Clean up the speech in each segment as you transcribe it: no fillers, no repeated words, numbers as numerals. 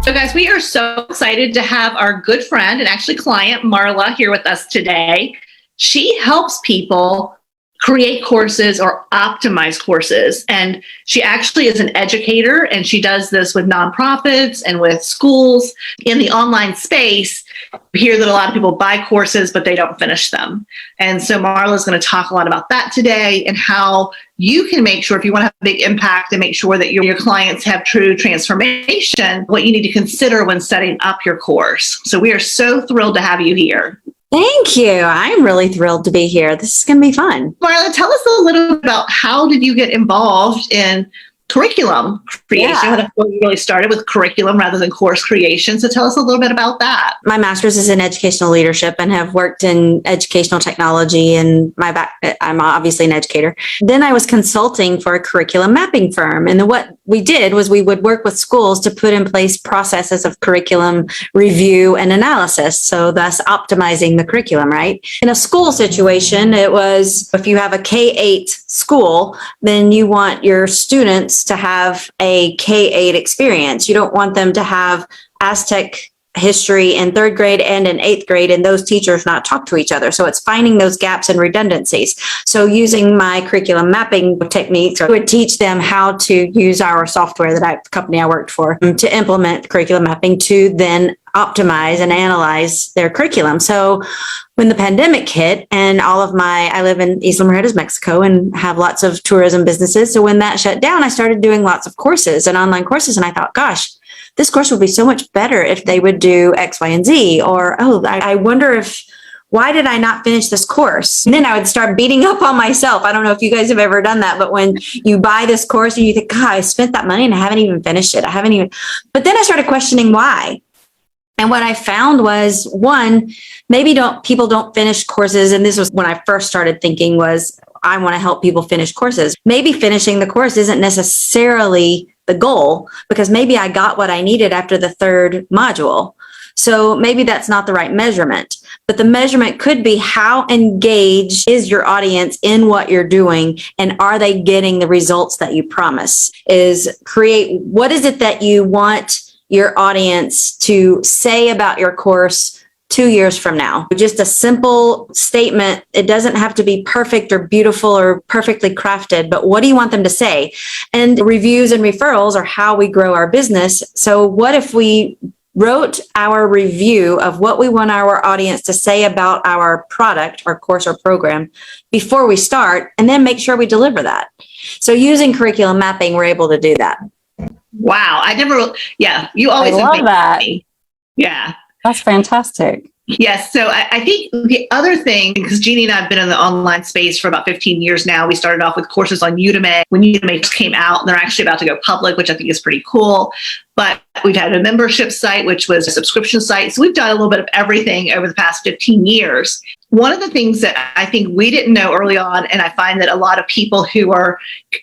So guys, we are so excited to have our good friend and actually client, Marla, here with us today. She helps people create courses or optimize courses. And she actually is an educator, and she does this with nonprofits and with schools. In the online space, we hear that a lot of people buy courses, but they don't finish them. And so Marla is going to talk a lot about that today and how you can make sure, if you want to have a big impact and make sure that your clients have true transformation, what you need to consider when setting up your course. So we are so thrilled to have you here. Thank you. I'm really thrilled to be here. This is going to be fun. Marla, tell us a little bit about how did you get involved in curriculum creation? Yeah. That's where you really started, with curriculum rather than course creation. So tell us a little bit about that. My master's is in educational leadership and have worked in educational technology, and I'm obviously an educator. Then I was consulting for a curriculum mapping firm. And what we did was we would work with schools to put in place processes of curriculum review and analysis. So thus optimizing the curriculum, right? In a school situation, it was, if you have a K-8 school, then you want your students to have a K-8 experience. You don't want them to have Aztec history in third grade and in eighth grade, and those teachers not talk to each other. So it's finding those gaps and redundancies. So using my curriculum mapping techniques, I would teach them how to use our software the company I worked for, to implement curriculum mapping to then optimize and analyze their curriculum. So when the pandemic hit and I live in Isla Mujeres, Mexico, and have lots of tourism businesses. So when that shut down, I started doing lots of courses and online courses. And I thought, gosh, this course would be so much better if they would do X, Y, and Z. Or, I wonder why did I not finish this course? And then I would start beating up on myself. I don't know if you guys have ever done that, but when you buy this course and you think, God, I spent that money and I haven't even finished it. But then I started questioning why. And what I found was, one, maybe people don't finish courses. And this was when I first started thinking was, I want to help people finish courses. Maybe finishing the course isn't necessarily the goal, because maybe I got what I needed after the third module. So maybe that's not the right measurement, but the measurement could be, how engaged is your audience in what you're doing? And are they getting the results that you promise? What is it that you want your audience to say about your course 2 years from now? Just a simple statement. It doesn't have to be perfect or beautiful or perfectly crafted, but what do you want them to say? And reviews and referrals are how we grow our business. So what if we wrote our review of what we want our audience to say about our product, our course or program before we start, and then make sure we deliver that? So using curriculum mapping, we're able to do that. Wow. You always love that. Yeah. That's fantastic. Yes. So I think the other thing, because Jeanne and I have been in the online space for about 15 years now. We started off with courses on Udemy when Udemy just came out, and they're actually about to go public, which I think is pretty cool. But we've had a membership site, which was a subscription site. So we've done a little bit of everything over the past 15 years. One of the things that I think we didn't know early on, and I find that a lot of people who are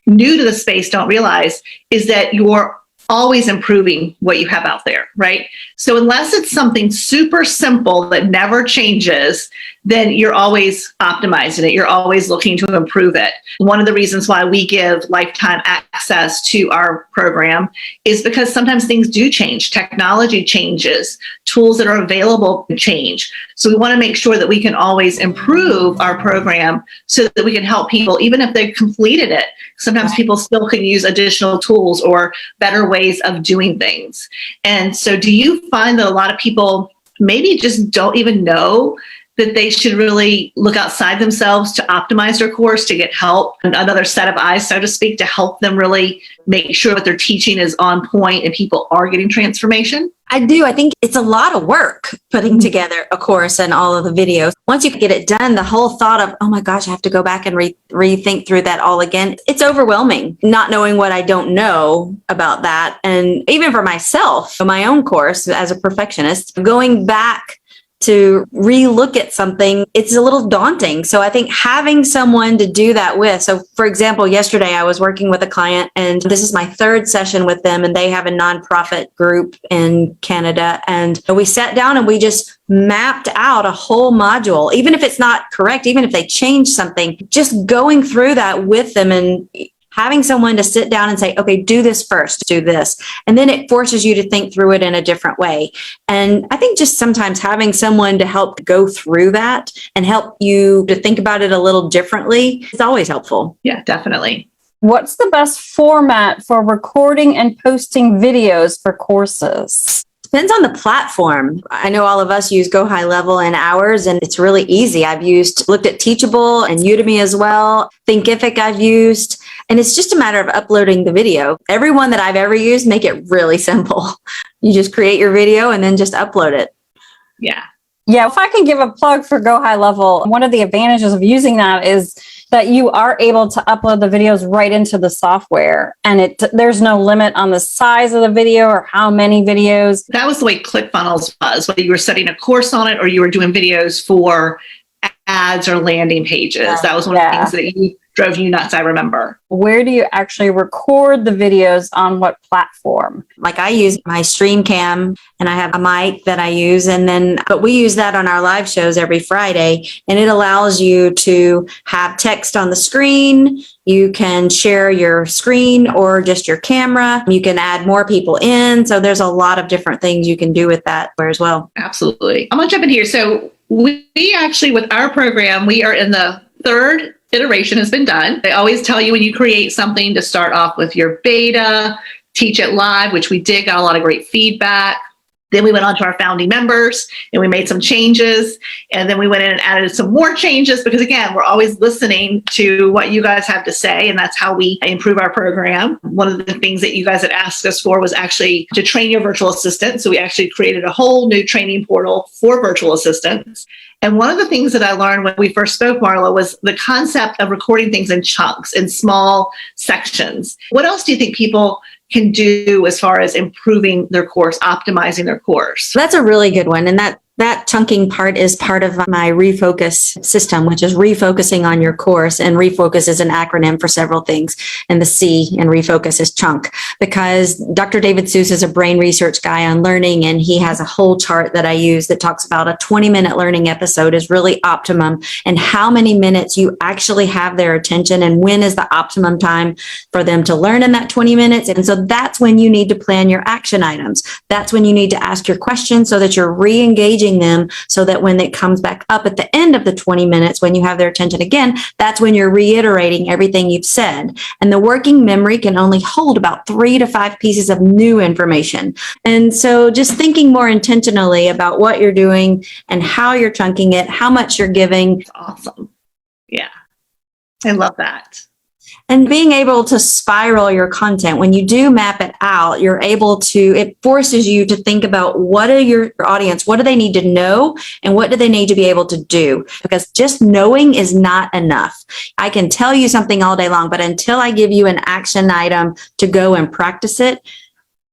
new to the space don't realize, is that you're always improving what you have out there, right? So unless it's something super simple that never changes, then you're always optimizing it. You're always looking to improve it. One of the reasons why we give lifetime access to our program is because sometimes things do change. Technology changes. Tools that are available change. So we want to make sure that we can always improve our program so that we can help people, even if they've completed it. Sometimes people still can use additional tools or better ways of doing things. And so do you find that a lot of people maybe just don't even know that they should really look outside themselves to optimize their course, to get help, another set of eyes, so to speak, to help them really make sure what they're teaching is on point and people are getting transformation? I do. I think it's a lot of work putting together a course and all of the videos. Once you get it done, the whole thought of, oh my gosh, I have to go back and rethink through that all again. It's overwhelming, not knowing what I don't know about that. And even for myself, my own course as a perfectionist, going back to relook at something, it's a little daunting. So I think having someone to do that with. So for example, yesterday I was working with a client, and this is my third session with them, and they have a nonprofit group in Canada. And we sat down and we just mapped out a whole module, even if it's not correct, even if they change something, just going through that with them and having someone to sit down and say, okay, do this first, do this. And then it forces you to think through it in a different way. And I think just sometimes having someone to help go through that and help you to think about it a little differently is always helpful. Yeah, definitely. What's the best format for recording and posting videos for courses? Depends on the platform. I know all of us use Go High Level and ours, and it's really easy. I've looked at Teachable and Udemy as well. Thinkific I've used, and it's just a matter of uploading the video. Everyone that I've ever used make it really simple. You just create your video and then just upload it. Yeah. Yeah, if I can give a plug for Go High Level, one of the advantages of using that is that you are able to upload the videos right into the software, and there's no limit on the size of the video or how many videos. That was the way ClickFunnels was, whether you were setting a course on it or you were doing videos for ads or landing pages. That was one of the things that drove you nuts, I remember. Where do you actually record the videos, on what platform? Like I use my StreamCam, and I have a mic that I use, but we use that on our live shows every Friday, and it allows you to have text on the screen. You can share your screen or just your camera. You can add more people in. So there's a lot of different things you can do with that as well. Absolutely. I'm going to jump in here. So we actually, with our program, we are in the third iteration has been done. They always tell you when you create something to start off with your beta, teach it live, which we did, got a lot of great feedback. Then we went on to our founding members and we made some changes. And then we went in and added some more changes because, again, we're always listening to what you guys have to say. And that's how we improve our program. One of the things that you guys had asked us for was actually to train your virtual assistant. So we actually created a whole new training portal for virtual assistants. And one of the things that I learned when we first spoke, Marla, was the concept of recording things in chunks, in small sections. What else do you think people can do as far as improving their course, optimizing their course? That's a really good one. And that chunking part is part of my refocus system, which is refocusing on your course. And refocus is an acronym for several things. And the C in refocus is chunk, because Dr. David Seuss is a brain research guy on learning. And he has a whole chart that I use that talks about a 20-minute learning episode is really optimum, and how many minutes you actually have their attention and when is the optimum time for them to learn in that 20 minutes. And so that's when you need to plan your action items. That's when you need to ask your questions so that you're re-engaging them, so that when it comes back up at the end of the 20 minutes, when you have their attention again, that's when you're reiterating everything you've said. And the working memory can only hold about 3 to 5 pieces of new information. And so just thinking more intentionally about what you're doing and how you're chunking it, how much you're giving. That's awesome. Yeah. I love that. And being able to spiral your content, when you do map it out, it forces you to think about what are your audience, what do they need to know, and what do they need to be able to do? Because just knowing is not enough. I can tell you something all day long, but until I give you an action item to go and practice it,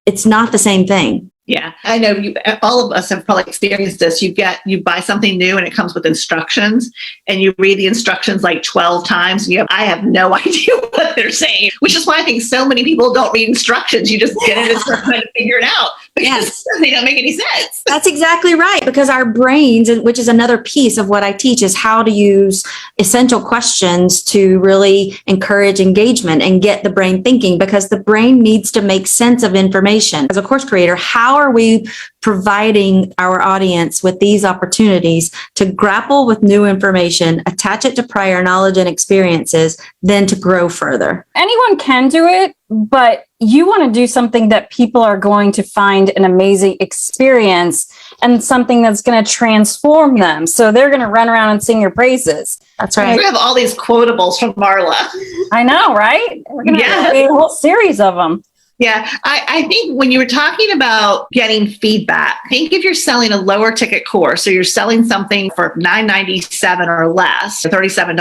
it's not the same thing. Yeah, I know all of us have probably experienced this. You buy something new and it comes with instructions, and you read the instructions like 12 times and I have no idea what they're saying, which is why I think so many people don't read instructions. You just get it and start trying to figure it out because they don't make any sense. That's exactly right. Because our brains, which is another piece of what I teach, is how to use essential questions to really encourage engagement and get the brain thinking, because the brain needs to make sense of information. As a course creator, how are we providing our audience with these opportunities to grapple with new information, attach it to prior knowledge and experiences, then to grow further? Anyone can do it, but you want to do something that people are going to find an amazing experience and something that's going to transform them. So they're going to run around and sing your praises. That's right. We have all these quotables from Marla. I know, right? We're going to have a whole series of them. Yeah, I think when you were talking about getting feedback, I think if you're selling a lower ticket course, or you're selling something for $997 or less, $37,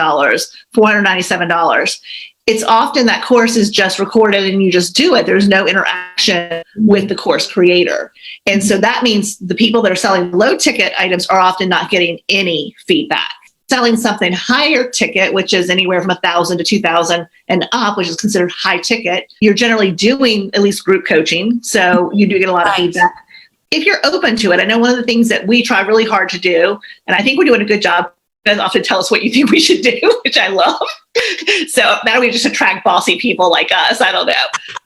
$497, it's often that course is just recorded and you just do it. There's no interaction with the course creator. And so that means the people that are selling low ticket items are often not getting any feedback. Selling something higher ticket, which is anywhere from $1,000 to $2,000 and up, which is considered high ticket, you're generally doing at least group coaching. So you do get a lot of feedback. If you're open to it, I know one of the things that we try really hard to do, and I think we're doing a good job, You guys often tell us what you think we should do, which I love. So now we just attract bossy people like us. I don't know.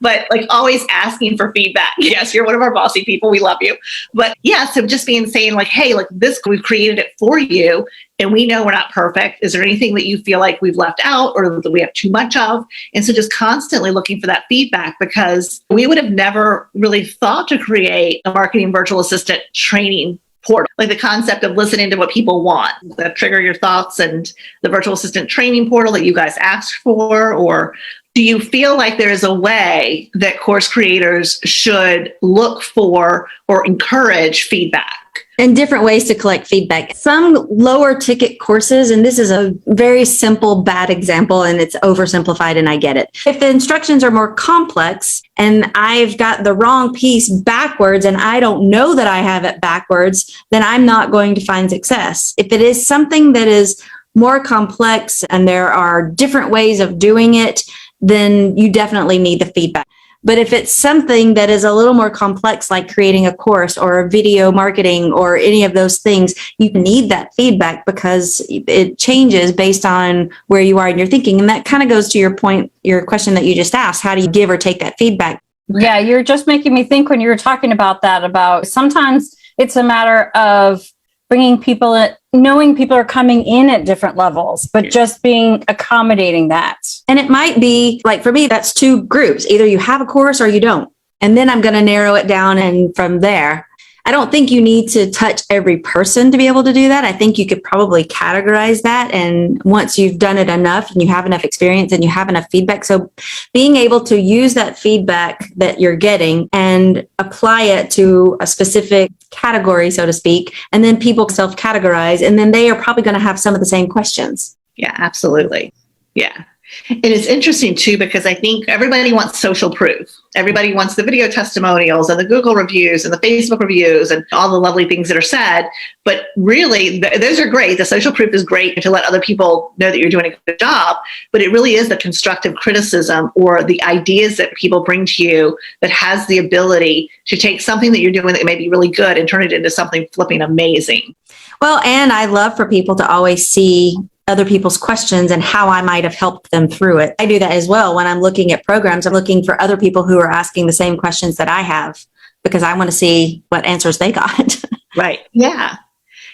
But like always asking for feedback. Yes, you're one of our bossy people. We love you. But yeah, so just saying like, hey, like this, we've created it for you. And we know we're not perfect. Is there anything that you feel like we've left out or that we have too much of? And so just constantly looking for that feedback, because we would have never really thought to create a marketing virtual assistant training portal, like the concept of listening to what people want, that trigger your thoughts, and the virtual assistant training portal that you guys asked for. Or do you feel like there is a way that course creators should look for or encourage feedback? And different ways to collect feedback. Some lower ticket courses, and this is a very simple, bad example, and it's oversimplified, and I get it. If the instructions are more complex and I've got the wrong piece backwards and I don't know that I have it backwards, then I'm not going to find success. If it is something that is more complex and there are different ways of doing it, then you definitely need the feedback. But if it's something that is a little more complex, like creating a course or video marketing or any of those things, you need that feedback because it changes based on where you are in your thinking. And that kind of goes to your point, your question that you just asked. How do you give or take that feedback? Yeah, you're just making me think when you were talking about that, about sometimes it's a matter of bringing people in, knowing people are coming in at different levels, but just being accommodating that. And it might be like, for me, that's two groups. Either you have a course or you don't. And then I'm going to narrow it down. And from there, I don't think you need to touch every person to be able to do that. I think you could probably categorize that. And once you've done it enough and you have enough experience and you have enough feedback. So being able to use that feedback that you're getting and apply it to a specific category, so to speak, and then people self-categorize, and then they are probably going to have some of the same questions. Yeah, absolutely. Yeah. And it's interesting too, because I think everybody wants social proof. Everybody wants the video testimonials and the Google reviews and the Facebook reviews and all the lovely things that are said. But really, those are great. The social proof is great to let other people know that you're doing a good job. But it really is the constructive criticism or the ideas that people bring to you that has the ability to take something that you're doing that may be really good and turn it into something flipping amazing. Well, and I love for people to always see other people's questions and how I might have helped them through it. I do that as well. When I'm looking at programs, I'm looking for other people who are asking the same questions that I have, because I want to see what answers they got. Right. Yeah.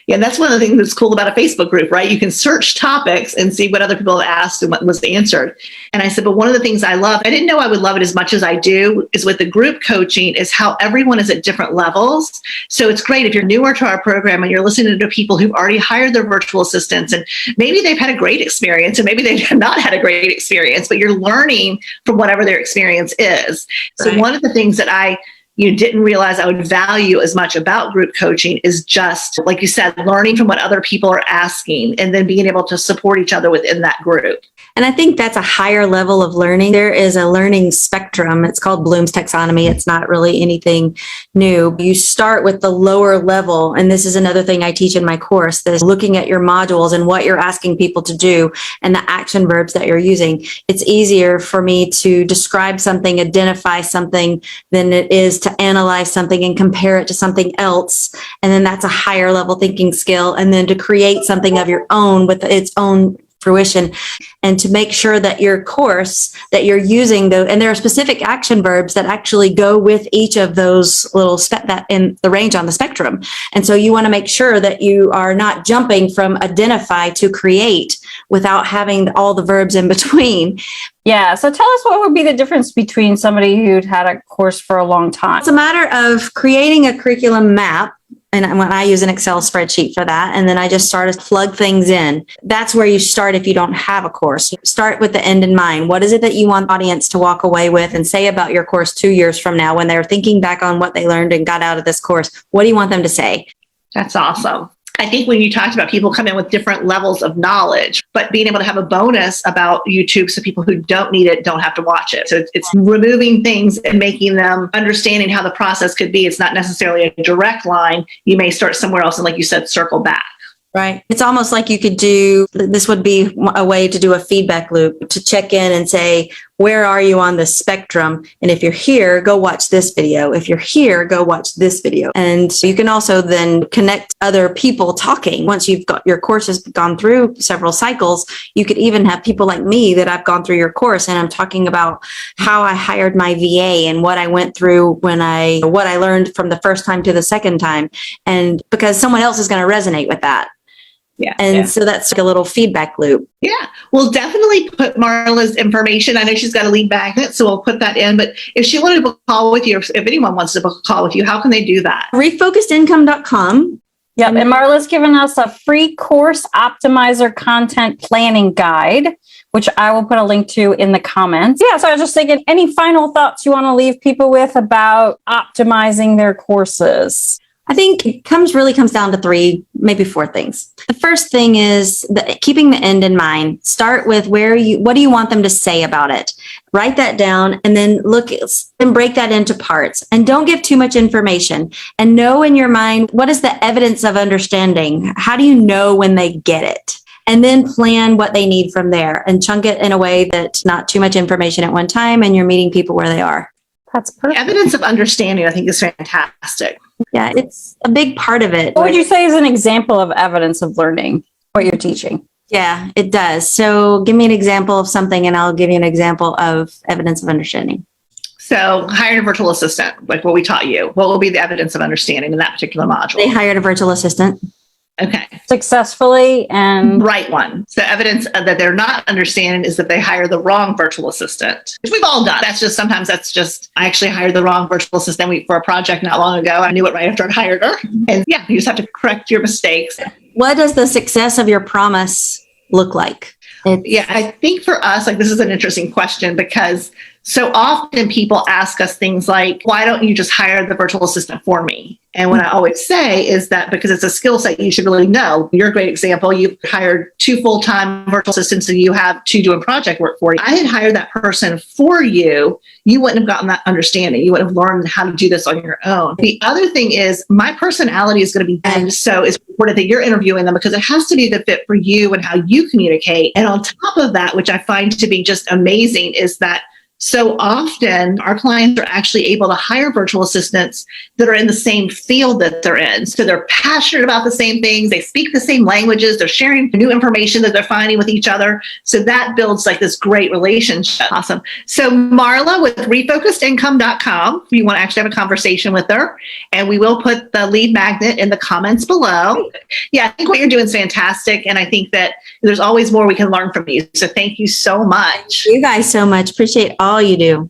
Yeah, and that's one of the things that's cool about a Facebook group, right? You can search topics and see what other people have asked and what was answered. And I said, but one of the things I love, I didn't know I would love it as much as I do, is with the group coaching, is how everyone is at different levels. So it's great if you're newer to our program and you're listening to people who've already hired their virtual assistants, and maybe they've had a great experience and maybe they have not had a great experience, but you're learning from whatever their experience is. So Right. one of the things that I didn't realize I would value as much about group coaching is just, like you said, learning from what other people are asking and then being able to support each other within that group. And I think that's a higher level of learning. There is a learning spectrum. It's called Bloom's Taxonomy. It's not really anything new. You start with the lower level. And this is another thing I teach in my course, this looking at your modules and what you're asking people to do and the action verbs that you're using. It's easier for me to describe something, identify something, than it is to analyze something and compare it to something else. And then that's a higher level thinking skill. And then to create something of your own with its own fruition, and to make sure that your course that you're using, and there are specific action verbs that actually go with each of those little that in the range on the spectrum. And so you want to make sure that you are not jumping from identify to create without having all the verbs in between. Yeah. So tell us what would be the difference between somebody who'd had a course for a long time. It's a matter of creating a curriculum map. And when I use an Excel spreadsheet for that, and then I just start to plug things in. That's where you start if you don't have a course. Start with the end in mind. What is it that you want the audience to walk away with and say about your course 2 years from now when they're thinking back on what they learned and got out of this course? What do you want them to say? That's awesome. I think when you talked about people come in with different levels of knowledge, but being able to have a bonus about YouTube so people who don't need it don't have to watch it. So it's removing things and making them understanding how the process could be. It's not necessarily a direct line. You may start somewhere else and, like you said, circle back. Right. It's almost like you could do, this would be a way to do a feedback loop, to check in and say, where are you on the spectrum? And if you're here, go watch this video. If you're here, go watch this video. And you can also then connect other people talking. Once you've got your course has gone through several cycles, you could even have people like me that I've gone through your course and I'm talking about how I hired my VA and what I went through what I learned from the first time to the second time. And because someone else is going to resonate with that. Yeah. And so that's like a little feedback loop. Yeah. We'll definitely put Marla's information. I know she's got a lead magnet, so we'll put that in. But if she wanted to book a call with you, or if anyone wants to book a call with you, how can they do that? RefocusedIncome.com. Yep. And Marla's given us a free course optimizer content planning guide, which I will put a link to in the comments. Yeah. So I was just thinking, any final thoughts you want to leave people with about optimizing their courses? I think it really comes down to 3, maybe 4 things. The first thing is keeping the end in mind. Start with what do you want them to say about it? Write that down and then look and break that into parts. And don't give too much information. And know in your mind, what is the evidence of understanding? How do you know when they get it? And then plan what they need from there and chunk it in a way that's not too much information at one time and you're meeting people where they are. That's perfect. Evidence of understanding, I think, is fantastic. Yeah, it's a big part of it. What would you say is an example of evidence of learning what you're teaching? Yeah, it does. So give me an example of something and I'll give you an example of evidence of understanding. So hiring a virtual assistant, like what we taught you. What will be the evidence of understanding in that particular module? They hired a virtual assistant. Okay. Successfully and Right one. So evidence that they're not understanding is that they hire the wrong virtual assistant, which we've all done. I actually hired the wrong virtual assistant for a project not long ago. I knew it right after I hired her. And yeah, you just have to correct your mistakes. What does the success of your promise look like? Yeah, I think for us, like, this is an interesting question because so often people ask us things like, why don't you just hire the virtual assistant for me? And what I always say is that because it's a skill set you should really know. You're a great example. You've hired 2 full-time virtual assistants and you have 2 doing project work for you. I had hired that person for you. You wouldn't have gotten that understanding. You wouldn't have learned how to do this on your own. The other thing is my personality is going to be, and so it's important that you're interviewing them because it has to be the fit for you and how you communicate. And on top of that, which I find to be just amazing, is that so often our clients are actually able to hire virtual assistants that are in the same field that they're in. So they're passionate about the same things. They speak the same languages. They're sharing new information that they're finding with each other. So that builds like this great relationship. Awesome. So Marla with refocusedIncome.com, if you want to actually have a conversation with her, and we will put the lead magnet in the comments below. Yeah, I think what you're doing is fantastic. And I think that there's always more we can learn from you. So thank you so much. Thank you guys so much. Appreciate all you do.